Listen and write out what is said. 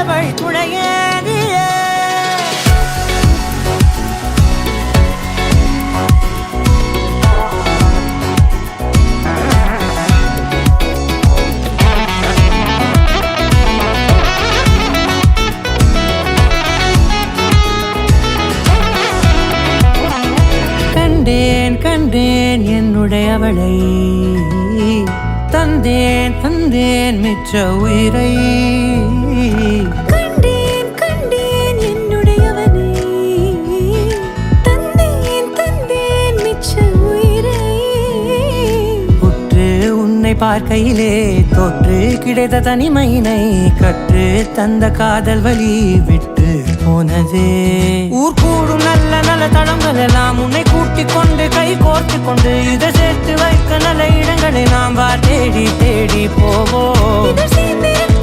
வழி துணையே நீயே. கண்டேன் கண்டேன் என்னுடையவளை, தந்தேன் தந்தேன் மிச்ச உயிரை. கண்டேன் கண்டேன் என்னுடையவனை, தந்தேன் தந்தேன் மிச்ச உயிரை. உற்று உன்னை பார்க்கையிலே தொற்று கிடைத்த தனிமையினை கற்று தந்த காதல் வழி விட்டு போனதே. ஊர் கூடும் நல்ல நல்ல தளங்கள் எல்லாம் உன்னை கூட்டிக் கொண்டு கை கோர்த்து கொண்டு இதை சேர்த்து வைக்க நல்ல இடங்களை நாம் தேடி தேடி போவோம். இதழ் சேர்ந்திருக்க